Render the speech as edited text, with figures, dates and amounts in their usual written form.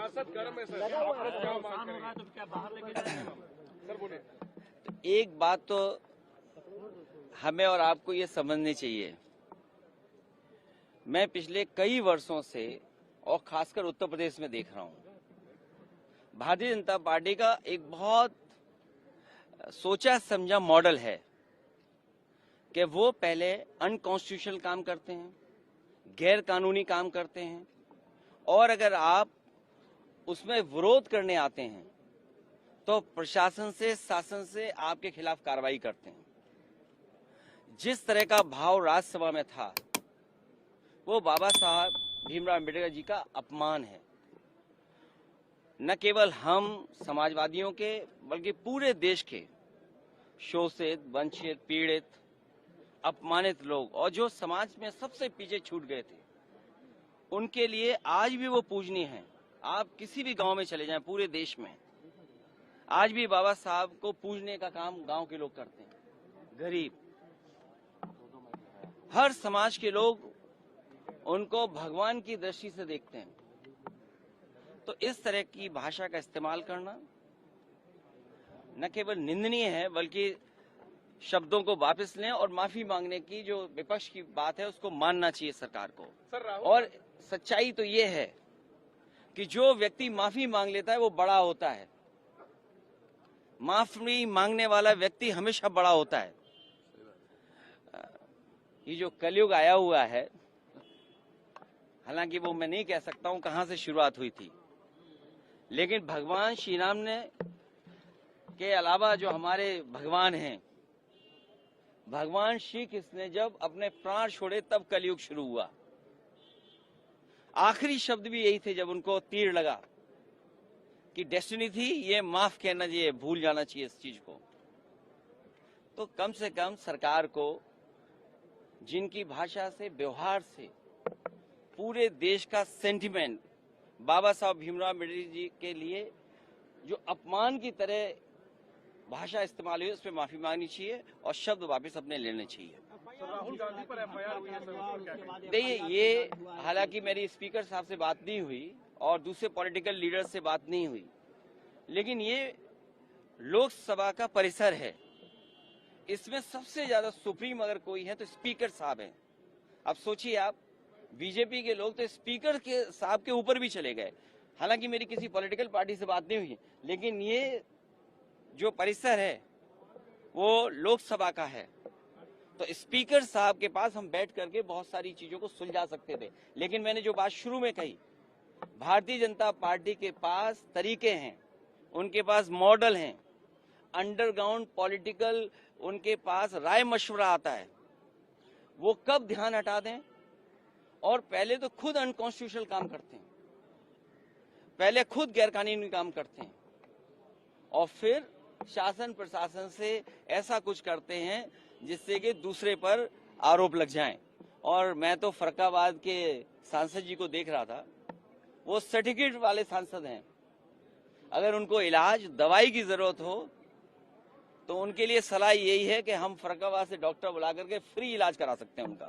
सियासत गर्म है सर, आप क्या मांग रहे हैं? तो क्या बाहर लेके जाएंगे सर? बोले। एक बात तो हमें और आपको ये समझनी चाहिए, मैं पिछले कई वर्षों से और खासकर उत्तर प्रदेश में देख रहा हूं, भारतीय जनता पार्टी का एक बहुत सोचा समझा मॉडल है कि वो पहले अनकॉन्स्टिट्यूशनल काम करते हैं, गैर कानूनी काम करते हैं, और अगर आप उसमें विरोध करने आते हैं तो प्रशासन से, शासन से आपके खिलाफ कार्रवाई करते हैं। जिस तरह का भाव राज्यसभा में था वो बाबा साहब भीमराव अम्बेडकर जी का अपमान है। न केवल हम समाजवादियों के बल्कि पूरे देश के शोषित, वंचित, पीड़ित, अपमानित लोग और जो समाज में सबसे पीछे छूट गए थे, उनके लिए आज भी वो पूजनीय हैं। आप किसी भी गांव में चले जाएं पूरे देश में, आज भी बाबा साहब को पूजने का काम गांव के लोग करते हैं। गरीब, हर समाज के लोग उनको भगवान की दृष्टि से देखते हैं। तो इस तरह की भाषा का इस्तेमाल करना न केवल निंदनीय है बल्कि शब्दों को वापस लें और माफी मांगने की जो विपक्ष की बात है उसको मानना चाहिए सरकार को। और सच्चाई तो ये है कि जो व्यक्ति माफी मांग लेता है वो बड़ा होता है। माफी मांगने वाला व्यक्ति हमेशा बड़ा होता है। ये जो कलयुग आया हुआ है, हालांकि वो मैं नहीं कह सकता हूं कहां से शुरुआत हुई थी, लेकिन भगवान श्री राम ने के अलावा जो हमारे भगवान हैं, भगवान श्री कृष्ण ने जब अपने प्राण छोड़े तब कलयुग शुरू हुआ। आखिरी शब्द भी यही थे जब उनको तीर लगा कि डेस्टिनी थी, ये माफ कहना चाहिए, भूल जाना चाहिए इस चीज को। तो कम से कम सरकार को जिनकी भाषा से, व्यवहार से पूरे देश का सेंटिमेंट बाबा साहब भीमराव अम्बेडकर जी के लिए जो अपमान की तरह भाषा इस्तेमाल हुई, उस पर माफी मांगनी चाहिए और शब्द वापस अपने लेने चाहिए। राहुल गांधी पर एफआईआर हुई है सर, देखिए, ये हालांकि मेरी स्पीकर साहब से बात नहीं हुई और दूसरे पॉलिटिकल लीडर से बात नहीं हुई, लेकिन ये लोकसभा का परिसर है, इसमें सबसे ज्यादा सुप्रीम अगर कोई है तो स्पीकर साहब हैं। अब सोचिए आप, बीजेपी के लोग तो स्पीकर के साहब के ऊपर भी चले गए। हालांकि मेरी किसी पॉलिटिकल पार्टी से बात नहीं हुई, लेकिन ये जो परिसर है वो लोकसभा का है, तो स्पीकर साहब के पास हम बैठ करके बहुत सारी चीजों को सुलझा सकते थे। लेकिन मैंने जो बात शुरू में कही, भारतीय जनता पार्टी के पास तरीके हैं, उनके पास मॉडल हैं, अंडरग्राउंड पॉलिटिकल उनके पास राय मशवरा आता है। वो कब ध्यान हटा दें, और पहले तो खुद अनकॉन्स्टिट्यूशनल काम करते हैं, पहले खुद गैरकानूनी काम करते हैं, और फिर शासन प्रशासन से ऐसा कुछ करते हैं जिससे कि दूसरे पर आरोप लग जाएं। और मैं तो फरक्काबाद के सांसद जी को देख रहा था, वो सर्टिफिकेट वाले सांसद हैं। अगर उनको इलाज, दवाई की जरूरत हो तो उनके लिए सलाह यही है कि हम फरक्काबाद से डॉक्टर बुला करके फ्री इलाज करा सकते हैं उनका।